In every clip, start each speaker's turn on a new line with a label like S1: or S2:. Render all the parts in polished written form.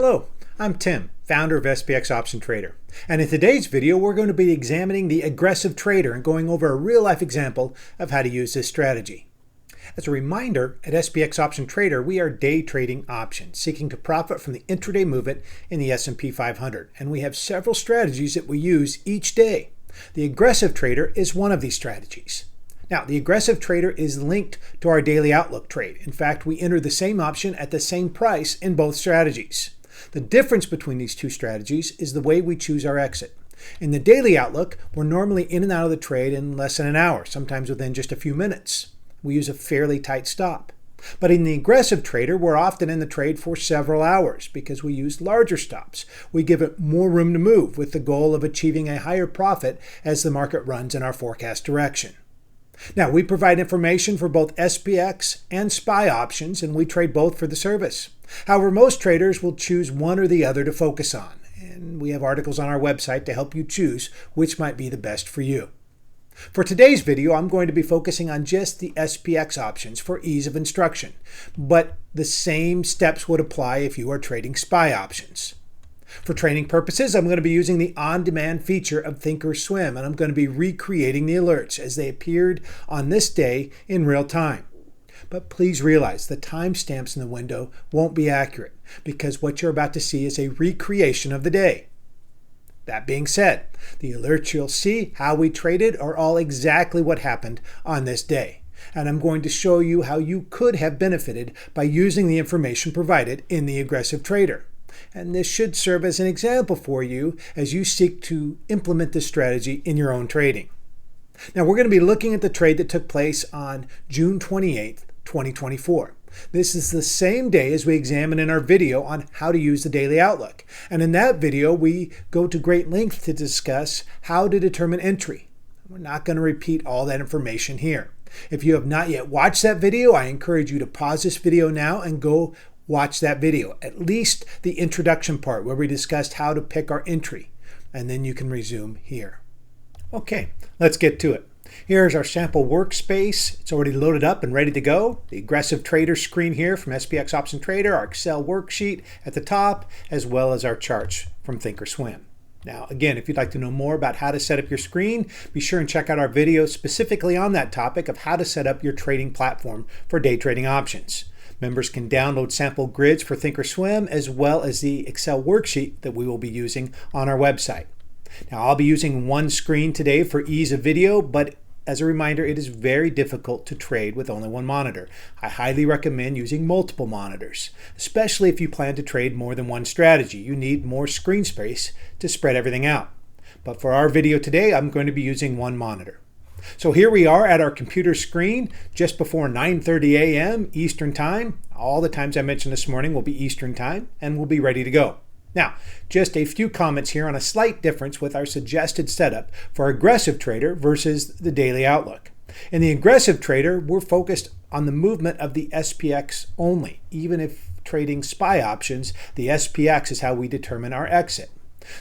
S1: Hello, I'm Tim, founder of SPX Option Trader. And in today's video, we're going to be examining the Aggressive Trader and going over a real-life example of how to use this strategy. As a reminder, at SPX Option Trader, we are day trading options, seeking to profit from the intraday movement in the S&P 500. And we have several strategies that we use each day. The Aggressive Trader is one of these strategies. Now, the Aggressive Trader is linked to our daily outlook trade. In fact, we enter the same option at the same price in both strategies. The difference between these two strategies is the way we choose our exit. In the daily outlook, we're normally in and out of the trade in less than an hour, sometimes within just a few minutes. We use a fairly tight stop. But in the Aggressive Trader, we're often in the trade for several hours because we use larger stops. We give it more room to move with the goal of achieving a higher profit as the market runs in our forecast direction. Now, we provide information for both SPX and SPY options, and we trade both for the service. However, most traders will choose one or the other to focus on, and we have articles on our website to help you choose which might be the best for you. For today's video, I'm going to be focusing on just the SPX options for ease of instruction, but the same steps would apply if you are trading SPY options. For training purposes, I'm going to be using the on-demand feature of Thinkorswim, and I'm going to be recreating the alerts as they appeared on this day in real time. But please realize the timestamps in the window won't be accurate because what you're about to see is a recreation of the day. That being said, the alerts you'll see how we traded are all exactly what happened on this day. And I'm going to show you how you could have benefited by using the information provided in the Aggressive Trader. And this should serve as an example for you as you seek to implement this strategy in your own trading. Now, we're going to be looking at the trade that took place on June 28th, 2024. This is the same day as we examined in our video on how to use the daily outlook. And in that video, we go to great length to discuss how to determine entry. We're not going to repeat all that information here. If you have not yet watched that video, I encourage you to pause this video now and go watch that video, at least the introduction part where we discussed how to pick our entry, and then you can resume here. Okay, let's get to it. Here's our sample workspace. It's already loaded up and ready to go. The Aggressive Trader screen here from SPX Option Trader, our Excel worksheet at the top, as well as our charts from Thinkorswim. Now, again, if you'd like to know more about how to set up your screen, be sure and check out our video specifically on that topic of how to set up your trading platform for day trading options. Members can download sample grids for Thinkorswim as well as the Excel worksheet that we will be using on our website. Now, I'll be using one screen today for ease of video, but as a reminder, it is very difficult to trade with only one monitor. I highly recommend using multiple monitors, especially if you plan to trade more than one strategy. You need more screen space to spread everything out. But for our video today, I'm going to be using one monitor. So here we are at our computer screen just before 9:30 a.m. Eastern Time. All the times I mentioned this morning will be Eastern Time, and we'll be ready to go. Now, just a few comments here on a slight difference with our suggested setup for Aggressive Trader versus the Daily Outlook. In the Aggressive Trader, we're focused on the movement of the SPX only. Even if trading SPY options, the SPX is how we determine our exit.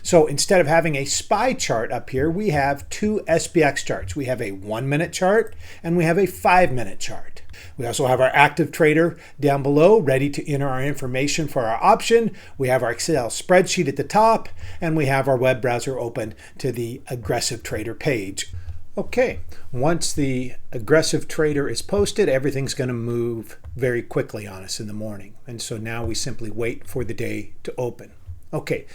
S1: So instead of having a SPY chart up here, we have two SPX charts. We have a 1-minute chart and we have a 5-minute chart. We also have our active trader down below ready to enter our information for our option. We have our Excel spreadsheet at the top, and we have our web browser open to the Aggressive Trader page. Okay, once the Aggressive Trader is posted, everything's going to move very quickly on us in the morning. And so now we simply wait for the day to open. Okay.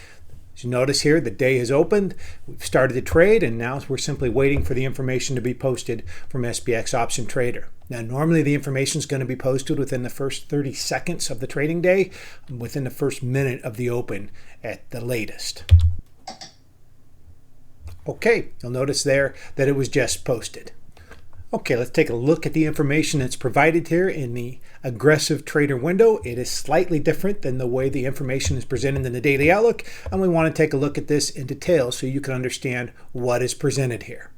S1: As you notice here, the day has opened, we've started the trade, and now we're simply waiting for the information to be posted from SPX Option Trader. Now, normally the information is going to be posted within the first 30 seconds of the trading day, within the first minute of the open at the latest. Okay, you'll notice there that it was just posted. Okay, let's take a look at the information that's provided here in the Aggressive Trader window. It is slightly different than the way the information is presented in the Daily Outlook, and we want to take a look at this in detail so you can understand what is presented here.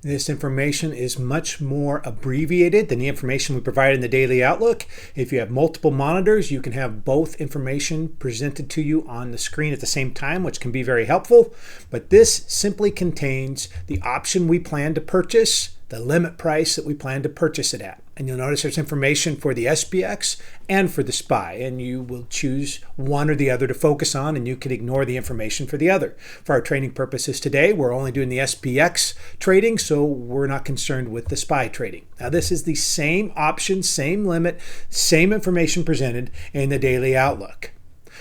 S1: This information is much more abbreviated than the information we provide in the Daily Outlook. If you have multiple monitors, you can have both information presented to you on the screen at the same time, which can be very helpful. But this simply contains the option we plan to purchase, the limit price that we plan to purchase it at. And you'll notice there's information for the SPX and for the SPY, and you will choose one or the other to focus on, and you can ignore the information for the other. For our training purposes today, we're only doing the SPX trading, so we're not concerned with the SPY trading. Now this is the same option, same limit, same information presented in the daily outlook.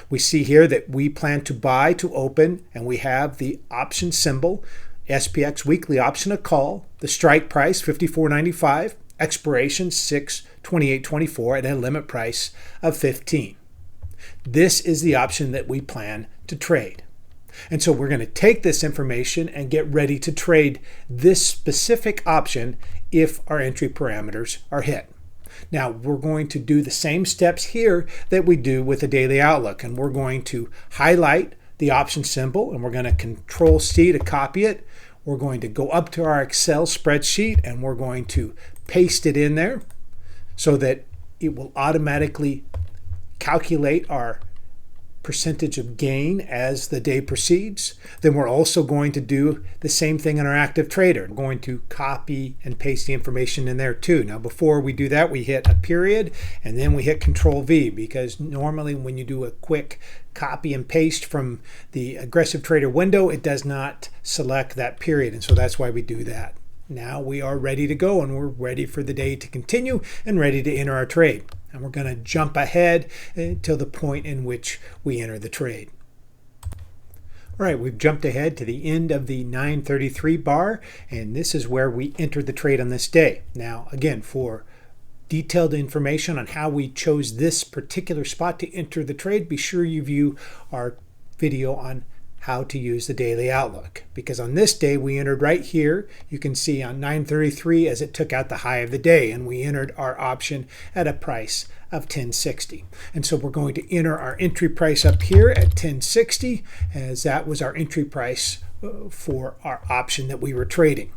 S1: We see here that we plan to buy to open, and we have the option symbol, SPX weekly option a call, the strike price 54.95, expiration 6/28/24 at a limit price of 15. This is the option that we plan to trade. And so we're going to take this information and get ready to trade this specific option if our entry parameters are hit. Now we're going to do the same steps here that we do with the daily outlook, and we're going to highlight the option symbol, and we're going to Control-C to copy it. We're going to go up to our Excel spreadsheet, and we're going to paste it in there so that it will automatically calculate our percentage of gain as the day proceeds. Then we're also going to do the same thing in our active trader. We're going to copy and paste the information in there too. Now before we do that, we hit a period and then we hit Control-V, because normally when you do a quick copy and paste from the Aggressive Trader window, it does not select that period, and so that's why we do that. Now we are ready to go, and we're ready for the day to continue and ready to enter our trade. And we're going to jump ahead till the point in which we enter the trade. All right, we've jumped ahead to the end of the 933 bar, and this is where we entered the trade on this day. Now, again, for detailed information on how we chose this particular spot to enter the trade, be sure you view our video on how to use the daily outlook, because on this day we entered right here. You can see on 933 as it took out the high of the day, and we entered our option at a price of 1060. And so we're going to enter our entry price up here at 1060, as that was our entry price for our option that we were trading.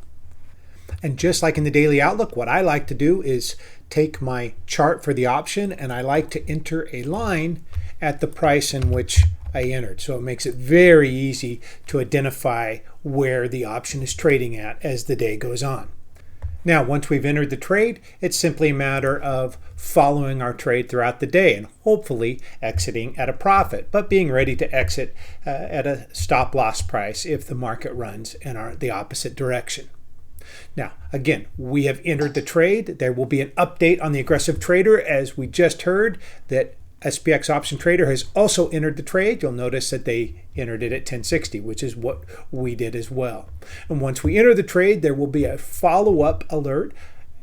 S1: And just like in the daily outlook, what I like to do is take my chart for the option, and I like to enter a line at the price in which I entered. So it makes it very easy to identify where the option is trading at as the day goes on. Now, once we've entered the trade, it's simply a matter of following our trade throughout the day and hopefully exiting at a profit, but being ready to exit at a stop loss price if the market runs in the opposite direction. Now, again, we have entered the trade. There will be an update on the Aggressive Trader, as we just heard that SPX Option Trader has also entered the trade. You'll notice that they entered it at 1060, which is what we did as well. And once we enter the trade, there will be a follow-up alert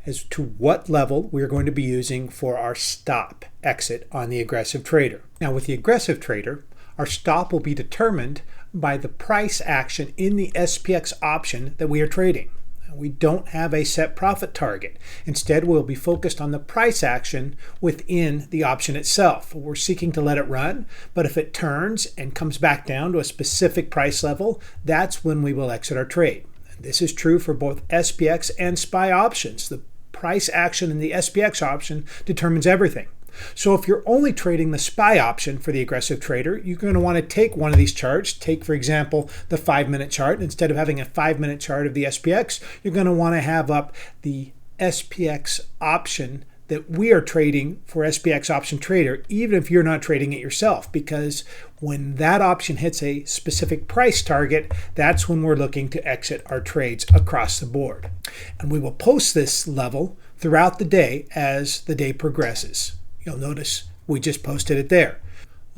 S1: as to what level we're going to be using for our stop exit on the Aggressive Trader. Now, with the Aggressive Trader, our stop will be determined by the price action in the SPX option that we are trading. We don't have a set profit target. Instead, we'll be focused on the price action within the option itself. We're seeking to let it run, but if it turns and comes back down to a specific price level, that's when we will exit our trade. This is true for both SPX and SPY options. The price action in the SPX option determines everything. So if you're only trading the SPY option for the Aggressive Trader, you're going to want to take one of these charts. Take, for example, the 5-minute chart. Instead of having a 5-minute chart of the SPX, you're going to want to have up the SPX option that we are trading for SPX Option Trader, even if you're not trading it yourself, because when that option hits a specific price target, that's when we're looking to exit our trades across the board. And we will post this level throughout the day as the day progresses. You'll notice we just posted it there.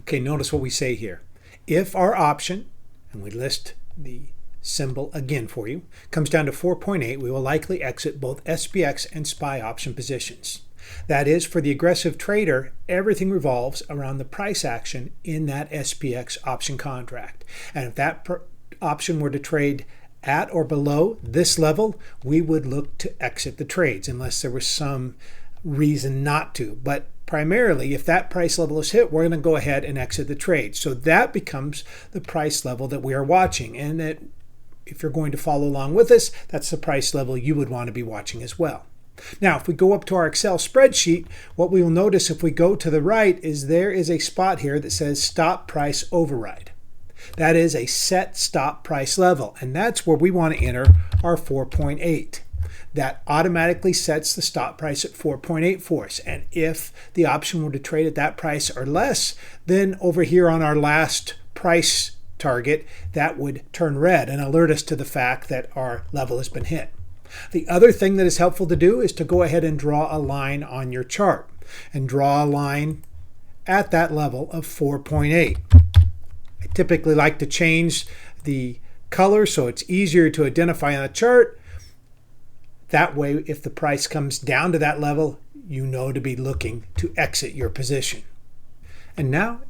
S1: Okay, notice what we say here. If our option, and we list the symbol again for you, comes down to 4.8, we will likely exit both SPX and SPY option positions. That is, for the Aggressive Trader, everything revolves around the price action in that SPX option contract. And if that option were to trade at or below this level, we would look to exit the trades unless there was some reason not to. But primarily, if that price level is hit, we're going to go ahead and exit the trade. So that becomes the price level that we are watching. And that, if you're going to follow along with us, that's the price level you would want to be watching as well. Now, if we go up to our Excel spreadsheet, what we will notice if we go to the right is there is a spot here that says Stop Price Override. That is a set stop price level, and that's where we want to enter our 4.8. that automatically sets the stop price at 4.8 for us. And if the option were to trade at that price or less, then over here on our last price target, that would turn red and alert us to the fact that our level has been hit. The other thing that is helpful to do is to go ahead and draw a line on your chart and draw a line at that level of 4.8. I typically like to change the color so it's easier to identify on the chart. That way, if the price comes down to that level, you know to be looking to exit your position. And now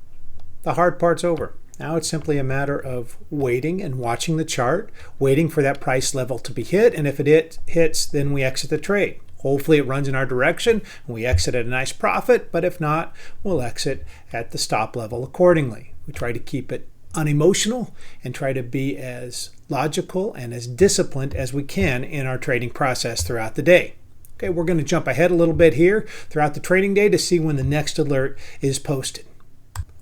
S1: the hard part's over. Now it's simply a matter of waiting and watching the chart, waiting for that price level to be hit, and if it hits, then we exit the trade. Hopefully it runs in our direction and we exit at a nice profit, but if not, we'll exit at the stop level accordingly. We try to keep it unemotional and try to be as logical and as disciplined as we can in our trading process throughout the day. Okay, we're going to jump ahead a little bit here throughout the trading day to see when the next alert is posted.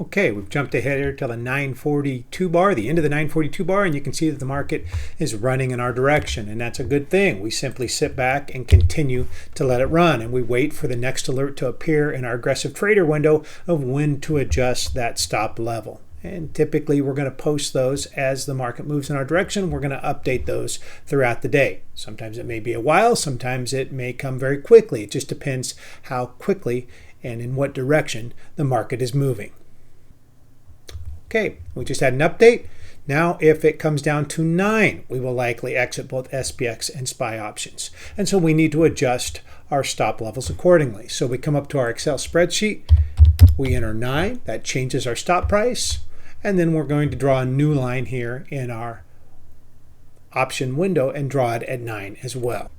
S1: Okay, we've jumped ahead here till the 942 bar, the end of the 942 bar, and you can see that the market is running in our direction, and that's a good thing. We simply sit back and continue to let it run, and we wait for the next alert to appear in our aggressive trader window of when to adjust that stop level. And typically we're going to post those as the market moves in our direction. We're going to update those throughout the day. Sometimes it may be a while, sometimes it may come very quickly. It just depends how quickly and in what direction the market is moving. Okay, we just had an update. Now, if it comes down to 9, we will likely exit both SPX and SPY options. And so we need to adjust our stop levels accordingly. So we come up to our Excel spreadsheet, we enter 9, that changes our stop price, and then we're going to draw a new line here in our option window and draw it at 9 as well.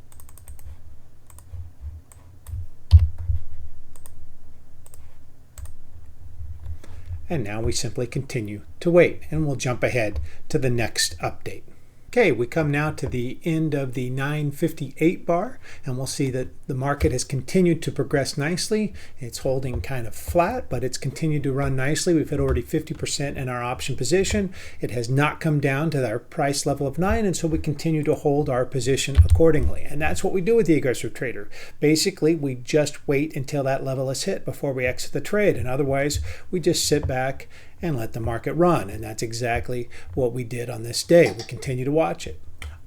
S1: And now we simply continue to wait, and we'll jump ahead to the next update. Okay, we come now to the end of the 958 bar, and we'll see that the market has continued to progress nicely. It's holding kind of flat, but it's continued to run nicely. We've hit already 50% in our option position. It has not come down to our price level of 9, and so we continue to hold our position accordingly. And that's what we do with the aggressive trader. Basically, we just wait until that level is hit before we exit the trade, and otherwise we just sit back and let the market run. And that's exactly what we did on this day. We continue to watch it.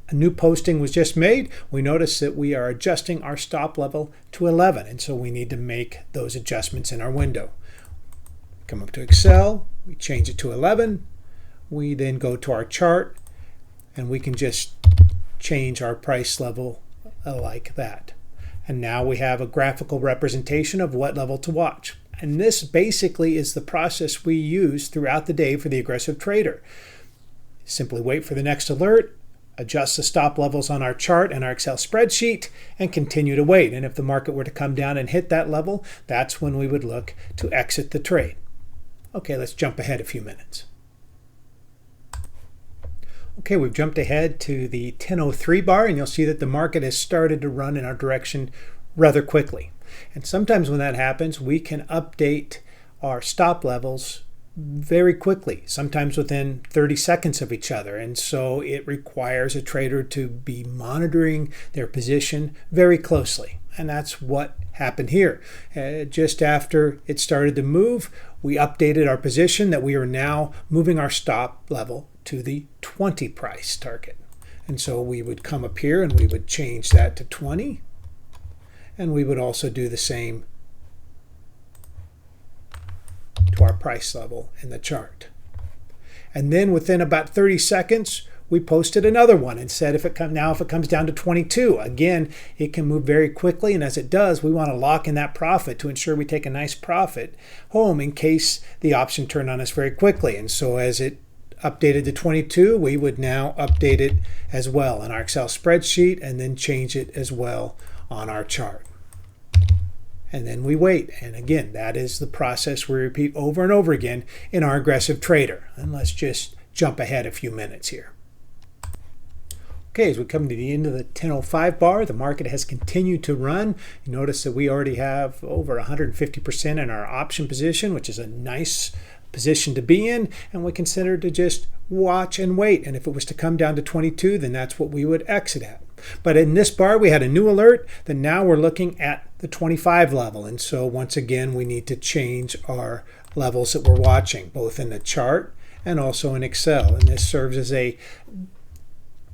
S1: A new posting was just made. We notice that we are adjusting our stop level to 11, and so we need to make those adjustments in our window. Come up to Excel, we change it to 11. We then go to our chart, and we can just change our price level like that. And now we have a graphical representation of what level to watch. And this basically is the process we use throughout the day for the aggressive trader. Simply wait for the next alert, adjust the stop levels on our chart and our Excel spreadsheet, and continue to wait. And if the market were to come down and hit that level, that's when we would look to exit the trade. Okay, let's jump ahead a few minutes. Okay, we've jumped ahead to the 1003 bar, and you'll see that the market has started to run in our direction rather quickly. And sometimes when that happens, we can update our stop levels very quickly, sometimes within 30 seconds of each other. And so it requires a trader to be monitoring their position very closely. And that's what happened here. Just after it started to move, we updated our position that we are now moving our stop level to the 20 price target. And so we would come up here and we would change that to 20. And we would also do the same to our price level in the chart. And then within about 30 seconds, we posted another one and said if it comes down to 22, again, it can move very quickly. And as it does, we want to lock in that profit to ensure we take a nice profit home in case the option turned on us very quickly. And so as it updated to 22, we would now update it as well in our Excel spreadsheet and then change it as well on our chart. And then we wait. And again, that is the process we repeat over and over again in our aggressive trader. And let's just jump ahead a few minutes here. Okay, as we come to the end of the 1005 bar, the market has continued to run. You notice that we already have over 150% in our option position, which is a nice position to be in, and we consider to just watch and wait. And if it was to come down to 22, then that's what we would exit at. But in this bar, we had a new alert that now we're looking at the 25 level. And so once again, we need to change our levels that we're watching, both in the chart and also in Excel. And this serves as a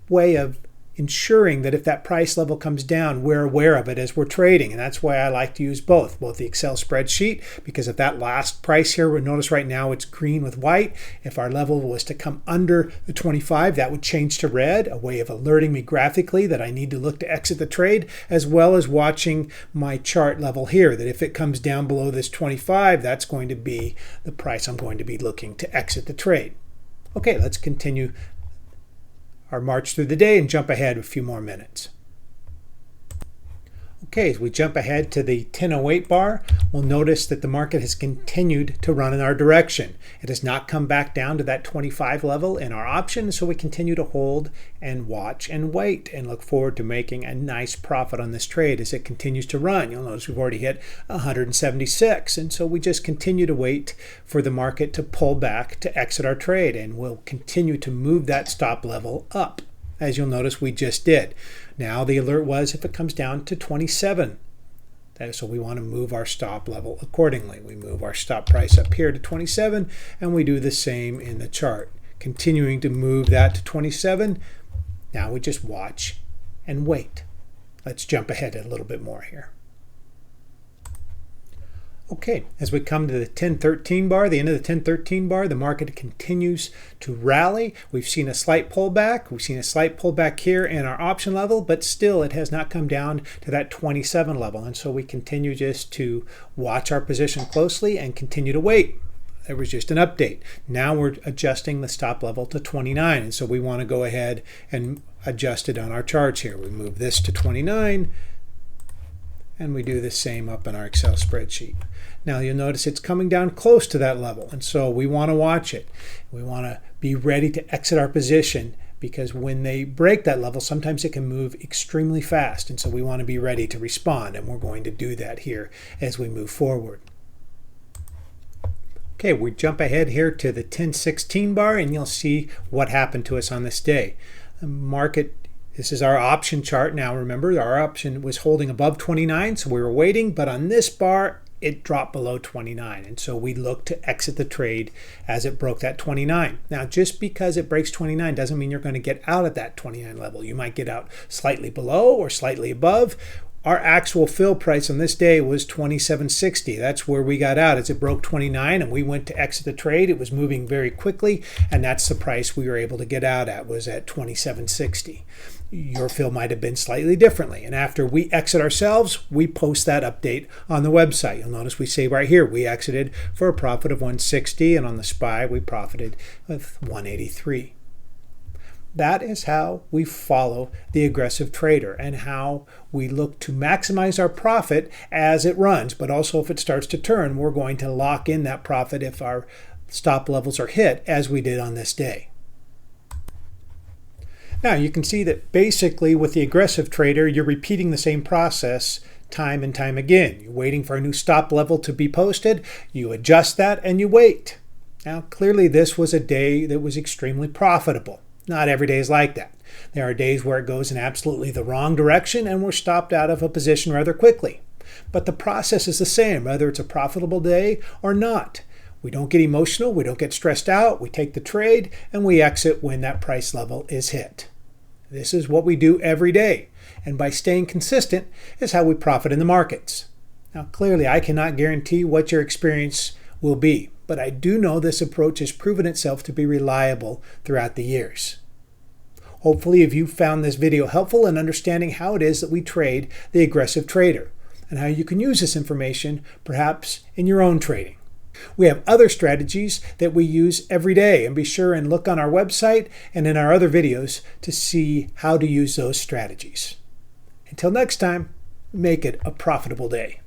S1: way of ensuring that if that price level comes down, we're aware of it as we're trading. And that's why I like to use both the Excel spreadsheet, because if that last price here, we'll notice right now it's green with white. If our level was to come under the 25, that would change to red, a way of alerting me graphically that I need to look to exit the trade, as well as watching my chart level here, that if it comes down below this 25, that's going to be the price I'm going to be looking to exit the trade. Okay, let's continue our march through the day and jump ahead a few more minutes. Okay, as we jump ahead to the 10:08 bar, we'll notice that the market has continued to run in our direction. It has not come back down to that 25 level in our option, so we continue to hold and watch and wait and look forward to making a nice profit on this trade as it continues to run. You'll notice we've already hit 176, and so we just continue to wait for the market to pull back to exit our trade, and we'll continue to move that stop level up, as you'll notice we just did. Now the alert was if it comes down to 27. So we want to move our stop level accordingly. We move our stop price up here to 27, and we do the same in the chart. Continuing to move that to 27. Now we just watch and wait. Let's jump ahead a little bit more here. Okay, as we come to the 10:13 bar, the end of the 10:13 bar, the market continues to rally. We've seen a slight pullback. We've seen a slight pullback here in our option level, but still it has not come down to that 27 level. And so we continue just to watch our position closely and continue to wait. There was just an update. Now we're adjusting the stop level to 29. And so we want to go ahead and adjust it on our charts here. We move this to 29. And we do the same up in our Excel spreadsheet. Now you'll notice it's coming down close to that level, and so we want to watch it. We want to be ready to exit our position, because when they break that level, sometimes it can move extremely fast, and so we want to be ready to respond, and we're going to do that here as we move forward. Okay, we jump ahead here to the 10:16 bar, and you'll see what happened to us on this day. The market, this is our option chart. Now remember, our option was holding above 29, so we were waiting, but on this bar, it dropped below 29. And so we looked to exit the trade as it broke that 29. Now, just because it breaks 29 doesn't mean you're going to get out at that 29 level. You might get out slightly below or slightly above. Our actual fill price on this day was 27.60. That's where we got out as it broke 29, and we went to exit the trade. It was moving very quickly, and that's the price we were able to get out at, was at 27.60. Your fill might have been slightly differently, and after we exit ourselves, we post that update on the website. You'll notice we say right here we exited for a profit of 160, and on the SPY we profited with 183. That is how we follow the aggressive trader, and how we look to maximize our profit as it runs. But also, if it starts to turn, we're going to lock in that profit if our stop levels are hit, as we did on this day. Now you can see that basically with the aggressive trader, you're repeating the same process time and time again. You're waiting for a new stop level to be posted, you adjust that, and you wait. Now clearly this was a day that was extremely profitable. Not every day is like that. There are days where it goes in absolutely the wrong direction and we're stopped out of a position rather quickly. But the process is the same, whether it's a profitable day or not. We don't get emotional, we don't get stressed out, we take the trade and we exit when that price level is hit. This is what we do every day, and by staying consistent is how we profit in the markets. Now clearly I cannot guarantee what your experience will be, but I do know this approach has proven itself to be reliable throughout the years. Hopefully if you found this video helpful in understanding how it is that we trade the aggressive trader, and how you can use this information perhaps in your own trading. We have other strategies that we use every day, and be sure and look on our website and in our other videos to see how to use those strategies. Until next time, make it a profitable day.